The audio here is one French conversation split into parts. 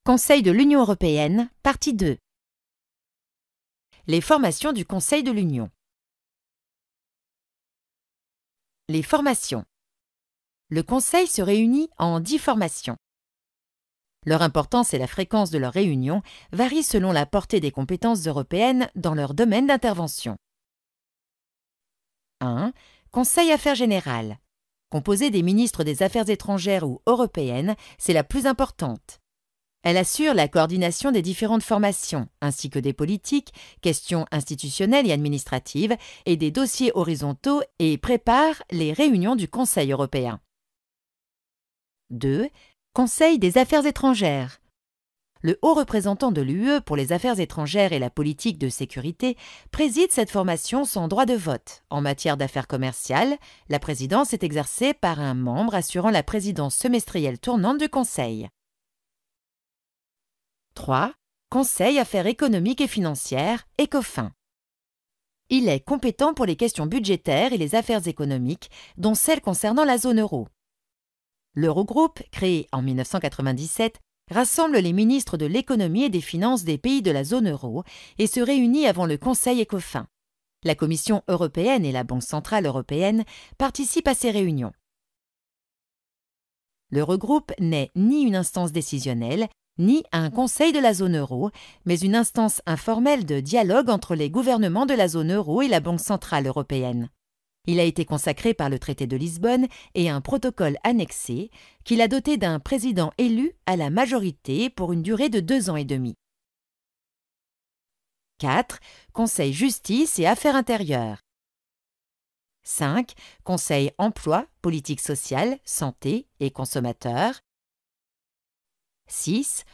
Conseil de l'Union européenne, partie 2. Les formations du Conseil de l'Union. Les formations. Le Conseil se réunit en 10 formations. Leur importance et la fréquence de leurs réunions varient selon la portée des compétences européennes dans leur domaine d'intervention. 1. Conseil Affaires générales. Composée des ministres des Affaires étrangères ou européennes, c'est la plus importante. Elle assure la coordination des différentes formations, ainsi que des politiques, questions institutionnelles et administratives, et des dossiers horizontaux et prépare les réunions du Conseil européen. 2. Conseil des Affaires étrangères. Le haut représentant de l'UE pour les affaires étrangères et la politique de sécurité préside cette formation sans droit de vote. En matière d'affaires commerciales, la présidence est exercée par un membre assurant la présidence semestrielle tournante du Conseil. 3. Conseil Affaires économiques et financières, ECOFIN. Il est compétent pour les questions budgétaires et les affaires économiques, dont celles concernant la zone euro. L'Eurogroupe, créé en 1997, rassemble les ministres de l'économie et des finances des pays de la zone euro et se réunit avant le Conseil ECOFIN. La Commission européenne et la Banque centrale européenne participent à ces réunions. L'Eurogroupe n'est ni une instance décisionnelle, ni un conseil de la zone euro, mais une instance informelle de dialogue entre les gouvernements de la zone euro et la Banque centrale européenne. Il a été consacré par le traité de Lisbonne et un protocole annexé qui l'a doté d'un président élu à la majorité pour une durée de 2 ans et demi. 4. Conseil Justice et Affaires intérieures. 5. Conseil Emploi, Politique sociale, Santé et Consommateurs. 6.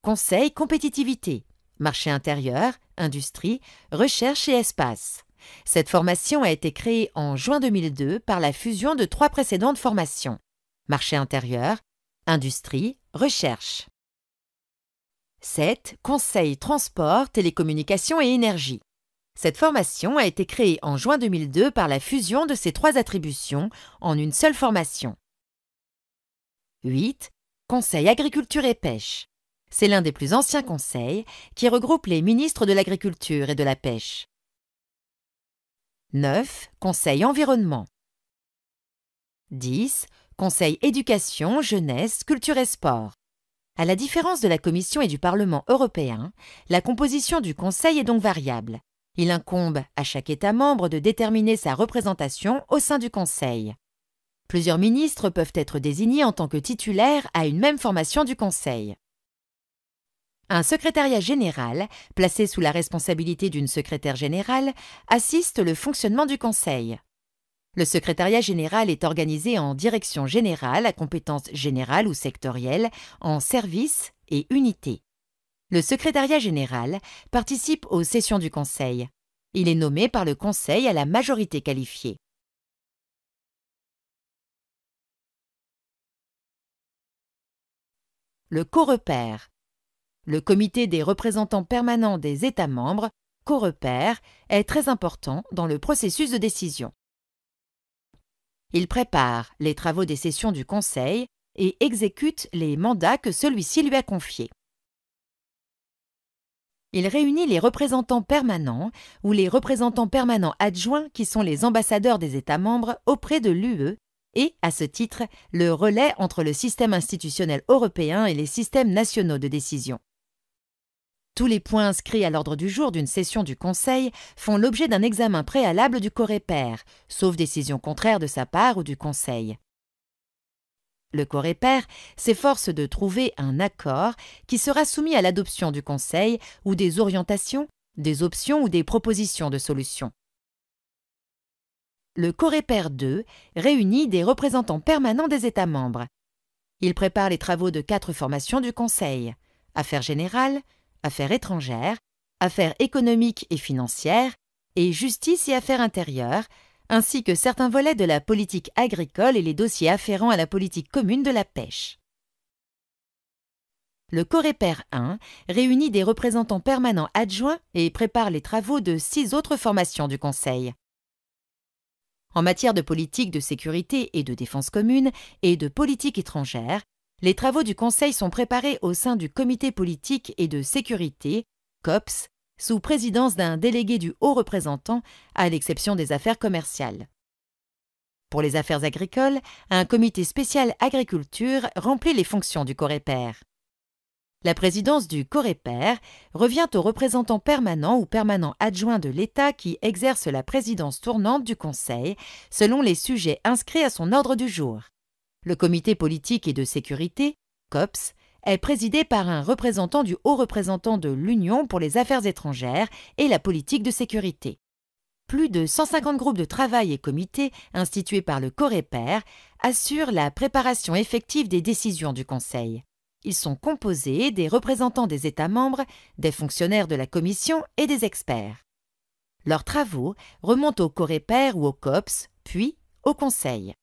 Conseil Compétitivité, Marché intérieur, Industrie, Recherche et Espace. Cette formation a été créée en juin 2002 par la fusion de 3 précédentes formations. Marché intérieur, Industrie, Recherche. 7. Conseil Transport, Télécommunications et Énergie. Cette formation a été créée en juin 2002 par la fusion de ces 3 attributions en une seule formation. 8. Conseil Agriculture et Pêche. C'est l'un des plus anciens conseils qui regroupe les ministres de l'Agriculture et de la Pêche. 9. Conseil Environnement. 10. Conseil Éducation, Jeunesse, Culture et Sport. À la différence de la Commission et du Parlement européen, la composition du Conseil est donc variable. Il incombe à chaque État membre de déterminer sa représentation au sein du Conseil. Plusieurs ministres peuvent être désignés en tant que titulaires à une même formation du Conseil. Un secrétariat général, placé sous la responsabilité d'une secrétaire générale, assiste le fonctionnement du Conseil. Le secrétariat général est organisé en direction générale à compétences générales ou sectorielles, en services et unités. Le secrétariat général participe aux sessions du Conseil. Il est nommé par le Conseil à la majorité qualifiée. Le Coreper. Le comité des représentants permanents des États membres, Coreper, est très important dans le processus de décision. Il prépare les travaux des sessions du Conseil et exécute les mandats que celui-ci lui a confiés. Il réunit les représentants permanents ou les représentants permanents adjoints qui sont les ambassadeurs des États membres auprès de l'UE et, à ce titre, le relais entre le système institutionnel européen et les systèmes nationaux de décision. Tous les points inscrits à l'ordre du jour d'une session du Conseil font l'objet d'un examen préalable du Coreper, sauf décision contraire de sa part ou du Conseil. Le Coreper s'efforce de trouver un accord qui sera soumis à l'adoption du Conseil ou des orientations, des options ou des propositions de solutions. Le Coreper 2 réunit des représentants permanents des États membres. Il prépare les travaux de 4 formations du Conseil: Affaires générales, Affaires étrangères, Affaires économiques et financières, et Justice et Affaires intérieures, ainsi que certains volets de la politique agricole et les dossiers afférents à la politique commune de la pêche. Le Coreper 1 réunit des représentants permanents adjoints et prépare les travaux de 6 autres formations du Conseil. En matière de politique de sécurité et de défense commune et de politique étrangère, Les travaux du Conseil sont préparés au sein du Comité politique et de sécurité, COPS, sous présidence d'un délégué du haut représentant, à l'exception des affaires commerciales. Pour les affaires agricoles, un comité spécial agriculture remplit les fonctions du COREPER. La présidence du COREPER revient au représentant permanent ou permanent adjoint de l'État qui exerce la présidence tournante du Conseil selon les sujets inscrits à son ordre du jour. Le comité politique et de sécurité, COPS, est présidé par un représentant du haut représentant de l'Union pour les affaires étrangères et la politique de sécurité. Plus de 150 groupes de travail et comités institués par le COREPER assurent la préparation effective des décisions du Conseil. Ils sont composés des représentants des États membres, des fonctionnaires de la Commission et des experts. Leurs travaux remontent au COREPER ou au COPS, puis au Conseil.